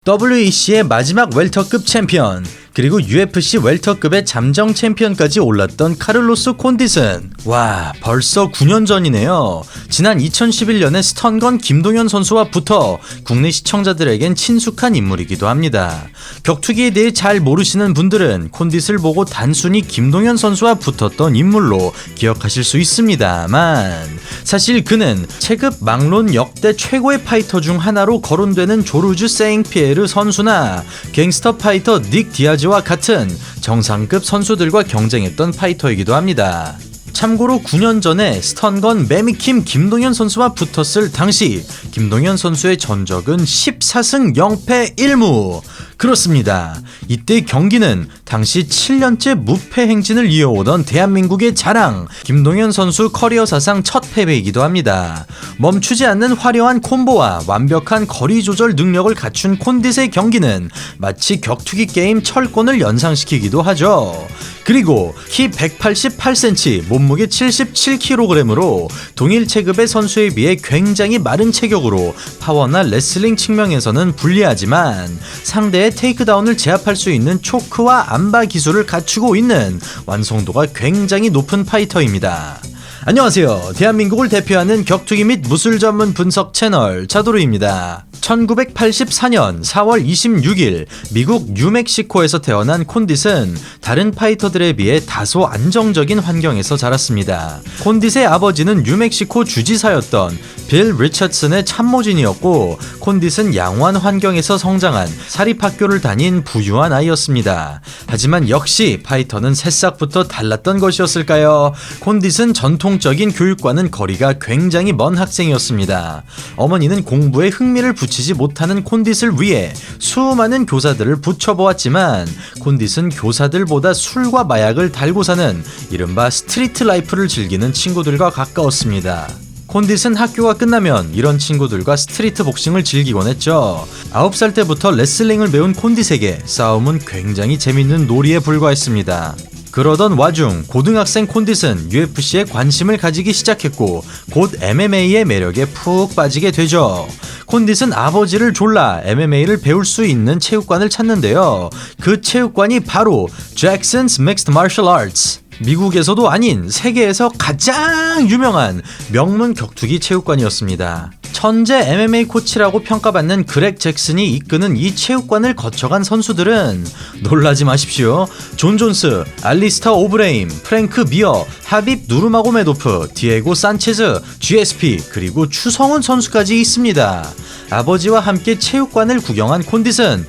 WEC의 마지막 웰터급 챔피언, 그리고 UFC 웰터급의 잠정 챔피언까지 올랐던 카를로스 콘디슨. 와, 벌써 9년 전이네요. 지난 2011년에 스턴건 김동현 선수와 붙어 국내 시청자들에겐 친숙한 인물이기도 합니다. 격투기에 대해 잘 모르시는 분들은 콘디스를 보고 단순히 김동현 선수와 붙었던 인물로 기억하실 수 있습니다만, 사실 그는 체급 막론 역대 최고의 파이터 중 하나로 거론되는 조르주 세잉피에르 선수나 갱스터 파이터 닉 디아즈와 같은 정상급 선수들과 경쟁했던 파이터이기도 합니다. 참고로 9년 전에 스턴건 매미킴 김동현 선수와 붙었을 당시 김동현 선수의 전적은 14승 0패 1무. 그렇습니다. 이때 경기는 당시 7년째 무패 행진을 이어오던 대한민국의 자랑 김동현 선수 커리어 사상 첫 패배이기도 합니다. 멈추지 않는 화려한 콤보와 완벽한 거리 조절 능력을 갖춘 콘디스의 경기는 마치 격투기 게임 철권을 연상시키기도 하죠. 그리고 키 188cm, 몸무게 77kg으로 동일 체급의 선수에 비해 굉장히 마른 체격으로 파워나 레슬링 측면에서는 불리하지만 상대의 테이크다운을 제압할 수 있는 초크와 안바 기술을 갖추고 있는 완성도가 굉장히 높은 파이터입니다. 안녕하세요. 대한민국을 대표하는 격투기 및 무술 전문 분석 채널 자도루입니다. 1984년 4월 26일 미국 뉴멕시코에서 태어난 콘디스는 다른 파이터들에 비해 다소 안정적인 환경에서 자랐습니다. 콘디스의 아버지는 뉴멕시코 주지사였던 빌 리처슨의 참모진이었고, 콘디스는 양호한 환경에서 성장한 사립학교를 다닌 부유한 아이였습니다. 하지만 역시 파이터는 새싹부터 달랐던 것이었을까요? 콘디스는 전통적인 교육과는 거리가 굉장히 먼 학생이었습니다. 어머니는 공부에 흥미를 붙이지 못하는 콘디스를 위해 수많은 교사들을 붙여보았지만 콘디스는 교사들보다 술과 마약을 달고 사는 이른바 스트리트 라이프를 즐기는 친구들과 가까웠습니다. 콘디스는 학교가 끝나면 이런 친구들과 스트리트 복싱을 즐기곤 했죠. 9살 때부터 레슬링을 배운 콘디스에게 싸움은 굉장히 재밌는 놀이에 불과했습니다. 그러던 와중 고등학생 콘디스는 UFC에 관심을 가지기 시작했고, 곧 MMA의 매력에 푹 빠지게 되죠. 콘디스는 아버지를 졸라 MMA를 배울 수 있는 체육관을 찾는데요. 그 체육관이 바로 잭슨's Mixed Martial Arts, 미국에서도 아닌 세계에서 가장 유명한 명문 격투기 체육관이었습니다. 천재 MMA 코치라고 평가받는 그렉 잭슨이 이끄는 이 체육관을 거쳐간 선수들은 놀라지 마십시오. 존 존스, 알리스터 오브레임, 프랭크 미어, 하빕 누르마고메도프, 디에고 산체즈, GSP, 그리고 추성훈 선수까지 있습니다. 아버지와 함께 체육관을 구경한 콘디스는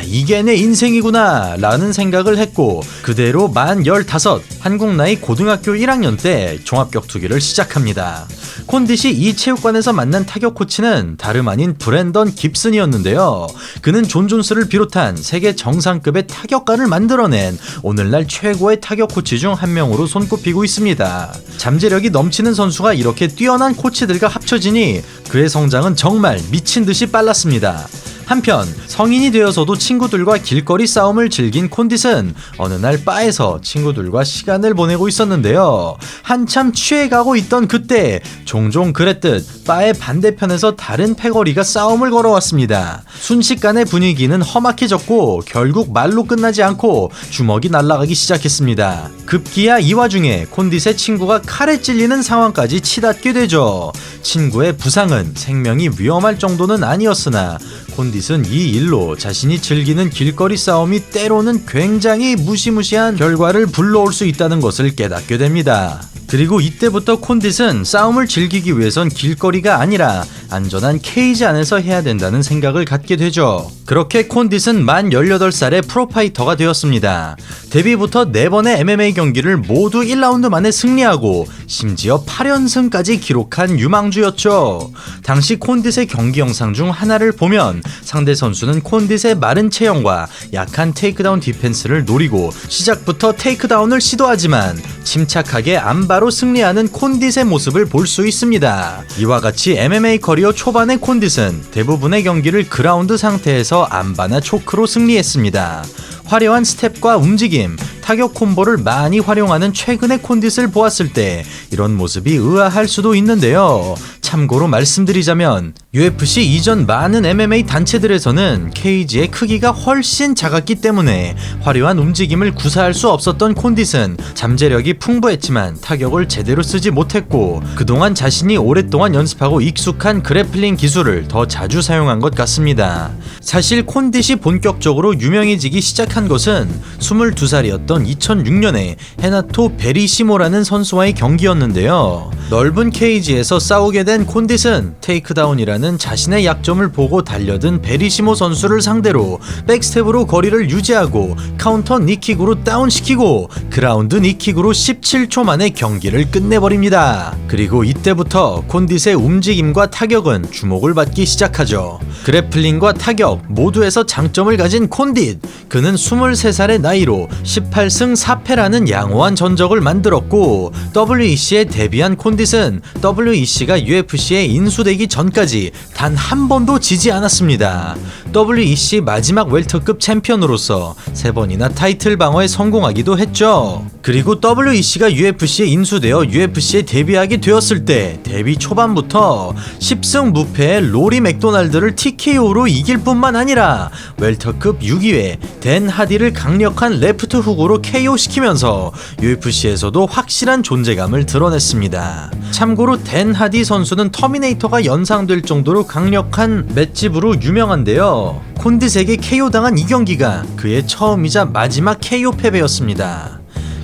이게 내 인생이구나 라는 생각을 했고, 그대로 만 15, 한국 나이 고등학교 1학년 때 종합격투기를 시작합니다. 콘디시 이 체육관에서 만난 타격 코치는 다름 아닌 브랜던 깁슨이었는데요. 그는 존 존스를 비롯한 세계 정상급의 타격가를 만들어낸 오늘날 최고의 타격 코치 중 한 명으로 손꼽히고 있습니다. 잠재력이 넘치는 선수가 이렇게 뛰어난 코치들과 합쳐지니 그의 성장은 정말 미친 듯이 빨랐습니다. 한편 성인이 되어서도 친구들과 길거리 싸움을 즐긴 콘디스는 어느 날 바에서 친구들과 시간을 보내고 있었는데요. 한참 취해가고 있던 그때 종종 그랬듯 바의 반대편에서 다른 패거리가 싸움을 걸어왔습니다. 순식간에 분위기는 험악해졌고 결국 말로 끝나지 않고 주먹이 날아가기 시작했습니다. 급기야 이 와중에 콘디스의 친구가 칼에 찔리는 상황까지 치닫게 되죠. 친구의 부상은 생명이 위험할 정도는 아니었으나 콘디스는 이 일로 자신이 즐기는 길거리 싸움이 때로는 굉장히 무시무시한 결과를 불러올 수 있다는 것을 깨닫게 됩니다. 그리고 이때부터 콘디스는 싸움을 즐기기 위해선 길거리가 아니라 안전한 케이지 안에서 해야 된다는 생각을 갖게 되죠. 그렇게 콘디스는 만 18살에 프로파이터가 되었습니다. 데뷔부터 4번의 MMA 경기를 모두 1라운드 만에 승리하고 심지어 8연승까지 기록한 유망주였죠. 당시 콘디스의 경기 영상 중 하나를 보면 상대 선수는 콘디스의 마른 체형과 약한 테이크다운 디펜스를 노리고 시작부터 테이크다운을 시도하지만 침착하게 안바로 승리하는 콘디스의 모습을 볼 수 있습니다. 이와 같이 MMA 커리어 초반의 콘디스는 대부분의 경기를 그라운드 상태에서 안바나 초크로 승리했습니다. 화려한 스텝과 움직임, 타격 콤보를 많이 활용하는 최근의 콘디스를 보았을 때 이런 모습이 의아할 수도 있는데요. 참고로 말씀드리자면 UFC 이전 많은 MMA 단체들에서는 케이지의 크기가 훨씬 작았기 때문에 화려한 움직임을 구사할 수 없었던 콘딧은 잠재력이 풍부했지만 타격을 제대로 쓰지 못했고 그동안 자신이 오랫동안 연습하고 익숙한 그래플링 기술을 더 자주 사용한 것 같습니다. 사실 콘딧이 본격적으로 유명해지기 시작한 것은 22살이었던 2006년에 헤나토 베리시모라는 선수와의 경기였는데요. 넓은 케이지에서 싸우게 된 콘딧은 테이크다운이라는 자신의 약점을 보고 달려든 베리시모 선수를 상대로 백스텝으로 거리를 유지하고 카운터 니킥으로 다운시키고 그라운드 니킥으로 17초 만에 경기를 끝내버립니다. 그리고 이때부터 콘딧의 움직임과 타격은 주목을 받기 시작하죠. 그래플링과 타격 모두에서 장점을 가진 콘딧. 그는 23살의 나이로 18승 4패라는 양호한 전적을 만들었고 WEC에 데뷔한 콘딧은 WEC가 UFC에 인수되기 전까지 단 한 번도 지지 않았습니다. WEC 마지막 웰터급 챔피언으로서 3번이나 타이틀 방어에 성공하기도 했죠. 그리고 WEC가 UFC에 인수되어 UFC에 데뷔하게 되었을 때 데뷔 초반부터 10승 무패의 로리 맥도날드를 TKO로 이길 뿐만 아니라 웰터급 6위에 댄 하디를 강력한 레프트 훅으로 KO시키면서 UFC에서도 확실한 존재감을 드러냈습니다. 참고로 댄 하디 선수는 터미네이터가 연상될 정도로 강력한 맷집으로 유명한데요. 콘딧에게 KO당한 이 경기가 그의 처음이자 마지막 KO 패배였습니다.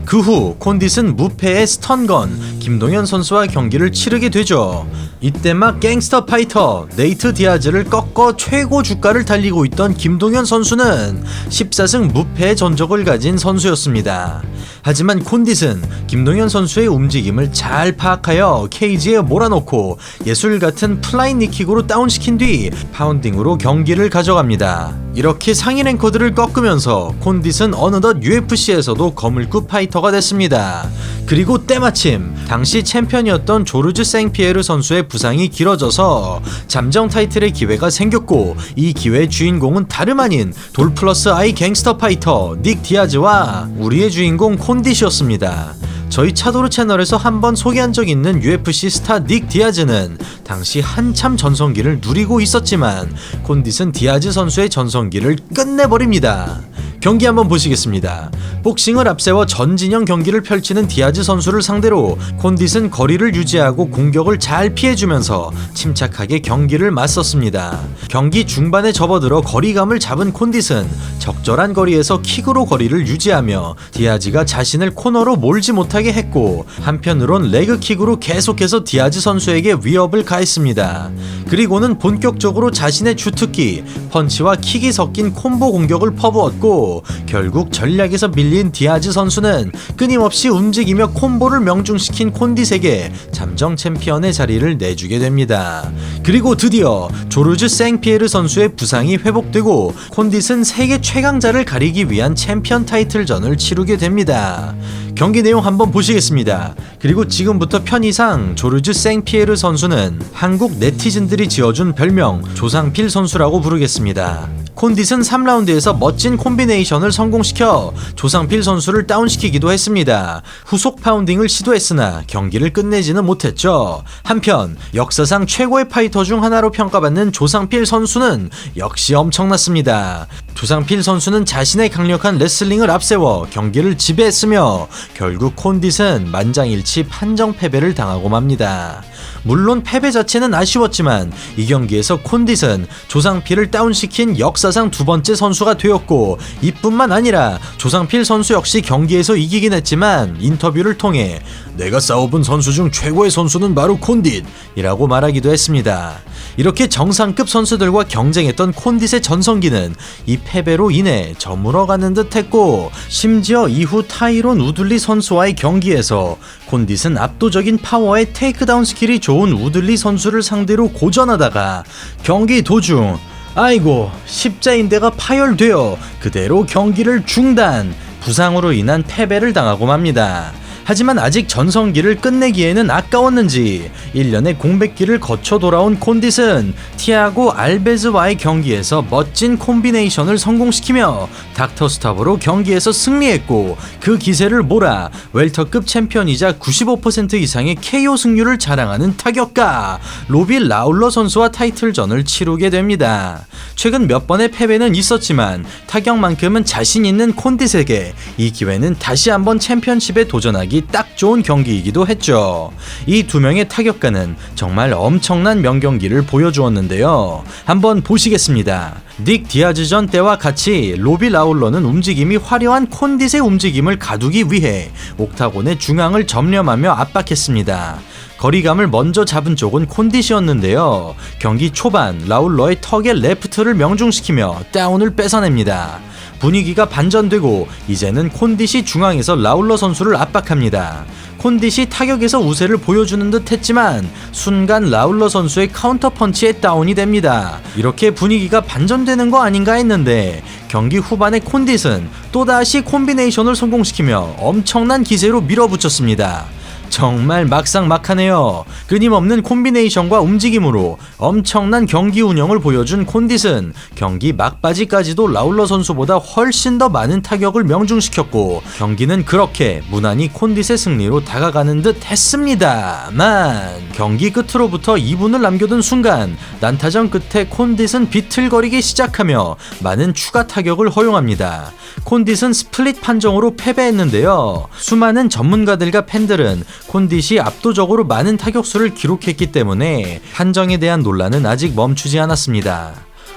그 후 콘딧은 무패의 스턴건 김동현 선수와 경기를 치르게 되죠. 이때 막 갱스터 파이터 네이트 디아즈를 꺾어 최고 주가를 달리고 있던 김동현 선수는 14승 무패의 전적을 가진 선수였습니다. 하지만 콘딧은 김동현 선수의 움직임을 잘 파악하여 케이지에 몰아넣고 예술 같은 플라잉 니킥으로 다운시킨 뒤 파운딩으로 경기를 가져갑니다. 이렇게 상위 랭커들을 꺾으면서 콘딧은 어느덧 UFC에서도 거물급 파이터가 됐습니다. 그리고 때마침 당시 챔피언이었던 조르주 생피에르 선수의 부상이 길어져서 잠정 타이틀의 기회가 생겼고 이 기회의 주인공은 다름 아닌 돌 플러스 아이 갱스터 파이터 닉 디아즈와 우리의 주인공 콘딧이었습니다. 저희 차도르 채널에서 한번 소개한 적 있는 UFC 스타 닉 디아즈는 당시 한참 전성기를 누리고 있었지만 콘딧은 디아즈 선수의 전성기를 끝내버립니다. 경기 한번 보시겠습니다. 복싱을 앞세워 전진영 경기를 펼치는 디아즈 선수를 상대로 콘딧은 거리를 유지하고 공격을 잘 피해주면서 침착하게 경기를 맞섰습니다. 경기 중반에 접어들어 거리감을 잡은 콘딧은 적절한 거리에서 킥으로 거리를 유지하며 디아즈가 자신을 코너로 몰지 못하게 했고 한편으론 레그킥으로 계속해서 디아즈 선수에게 위협을 가했습니다. 그리고는 본격적으로 자신의 주특기 펀치와 킥이 섞인 콤보 공격을 퍼부었고 결국 전략에서 밀린 디아즈 선수는 끊임없이 움직이며 콤보를 명중시킨 콘딧에게 잠정 챔피언의 자리를 내주게 됩니다. 그리고 드디어 조르주 생피에르 선수의 부상이 회복되고 콘딧은 세계 최강자를 가리기 위한 챔피언 타이틀전을 치르게 됩니다. 경기 내용 한번 보시겠습니다. 그리고 지금부터 편의상 조르주 생피에르 선수는 한국 네티즌들이 지어준 별명 조상필 선수라고 부르겠습니다. 콘딧은 3라운드에서 멋진 콤비네이션을 성공시켜 조상필 선수를 다운시키기도 했습니다. 후속 파운딩을 시도했으나 경기를 끝내지는 못했죠. 한편 역사상 최고의 파이터 중 하나로 평가받는 조상필 선수는 역시 엄청났습니다. 조상필 선수는 자신의 강력한 레슬링을 앞세워 경기를 지배했으며 결국 콘딧은 만장일치 판정 패배를 당하고 맙니다. 물론 패배 자체는 아쉬웠지만 이 경기에서 콘딧은 조상필을 다운시킨 역사상 두 번째 선수가 되었고 이뿐만 아니라 조상필 선수 역시 경기에서 이기긴 했지만 인터뷰를 통해 내가 싸워본 선수 중 최고의 선수는 바로 콘딧 이라고 말하기도 했습니다. 이렇게 정상급 선수들과 경쟁했던 콘딧의 전성기는 이 패배로 인해 저물어가는 듯 했고 심지어 이후 타이론 우들리 선수와의 경기에서 콘딧은 압도적인 파워의 테이크다운 스킬이 좋은 우들리 선수를 상대로 고전하다가 경기 도중 아이고 십자인대가 파열되어 그대로 경기를 중단, 부상으로 인한 패배를 당하고 맙니다. 하지만 아직 전성기를 끝내기에는 아까웠는지 1년의 공백기를 거쳐 돌아온 콘딧은 티아고 알베즈와의 경기에서 멋진 콤비네이션을 성공시키며 닥터 스탑으로 경기에서 승리했고, 그 기세를 몰아 웰터급 챔피언이자 95% 이상의 KO 승률을 자랑하는 타격가 로비 라울러 선수와 타이틀전을 치르게 됩니다. 최근 몇 번의 패배는 있었지만 타격만큼은 자신 있는 콘딧에게 이 기회는 다시 한번 챔피언십에 도전하기 딱 좋은 경기이기도 했죠. 이 두 명의 타격가는 정말 엄청난 명경기를 보여주었는데요. 한번 보시겠습니다. 닉 디아즈전 때와 같이 로비 라울러는 움직임이 화려한 콘딧의 움직임을 가두기 위해 옥타곤의 중앙을 점령하며 압박했습니다. 거리감을 먼저 잡은 쪽은 콘딧이었는데요. 경기 초반 라울러의 턱에 레프트를 명중시키며 다운을 뺏어냅니다. 분위기가 반전되고 이제는 콘딧이 중앙에서 라울러 선수를 압박합니다. 콘딧이 타격에서 우세를 보여주는 듯 했지만 순간 라울러 선수의 카운터 펀치에 다운이 됩니다. 이렇게 분위기가 반전되는 거 아닌가 했는데 경기 후반에 콘딧은 또다시 콤비네이션을 성공시키며 엄청난 기세로 밀어붙였습니다. 정말 막상막하네요. 끊임없는 콤비네이션과 움직임으로 엄청난 경기 운영을 보여준 콘딧은 경기 막바지까지도 라울러 선수보다 훨씬 더 많은 타격을 명중시켰고, 경기는 그렇게 무난히 콘딧의 승리로 다가가는 듯 했습니다만 경기 끝으로부터 2분을 남겨둔 순간 난타전 끝에 콘딧은 비틀거리기 시작하며 많은 추가 타격을 허용합니다. 콘딧은 스플릿 판정으로 패배했는데요. 수많은 전문가들과 팬들은 콘딧이 압도적으로 많은 타격수를 기록했기 때문에 판정에 대한 논란은 아직 멈추지 않았습니다.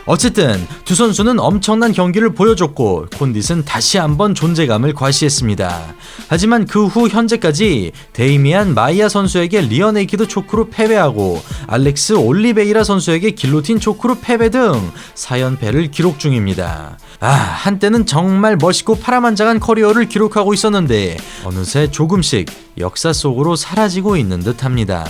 어쨌든 두 선수는 엄청난 경기를 보여줬고 콘딧은 다시 한번 존재감을 과시했습니다. 하지만 그 후 현재까지 데이미안 마이아 선수에게 리어네이키드 초크로 패배하고 알렉스 올리베이라 선수에게 길로틴 초크로 패배 등 4연패를 기록 중입니다. 한때는 정말 멋있고 파란만장한 커리어를 기록하고 있었는데 어느새 조금씩 역사 속으로 사라지고 있는 듯합니다.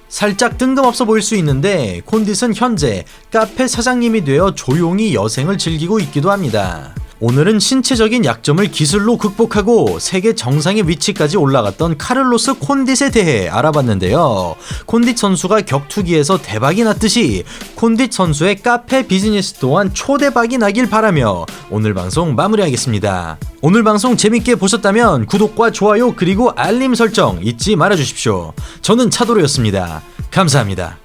살짝 뜬금없어 보일 수 있는데 콘딧은 현재 카페 사장님이 되어 조용히 여생을 즐기고 있기도 합니다. 오늘은 신체적인 약점을 기술로 극복하고 세계 정상의 위치까지 올라갔던 카를로스 콘딧에 대해 알아봤는데요. 콘딧 선수가 격투기에서 대박이 났듯이 콘딧 선수의 카페 비즈니스 또한 초대박이 나길 바라며 오늘 방송 마무리하겠습니다. 오늘 방송 재밌게 보셨다면 구독과 좋아요 그리고 알림 설정 잊지 말아주십시오. 저는 차도로였습니다. 감사합니다.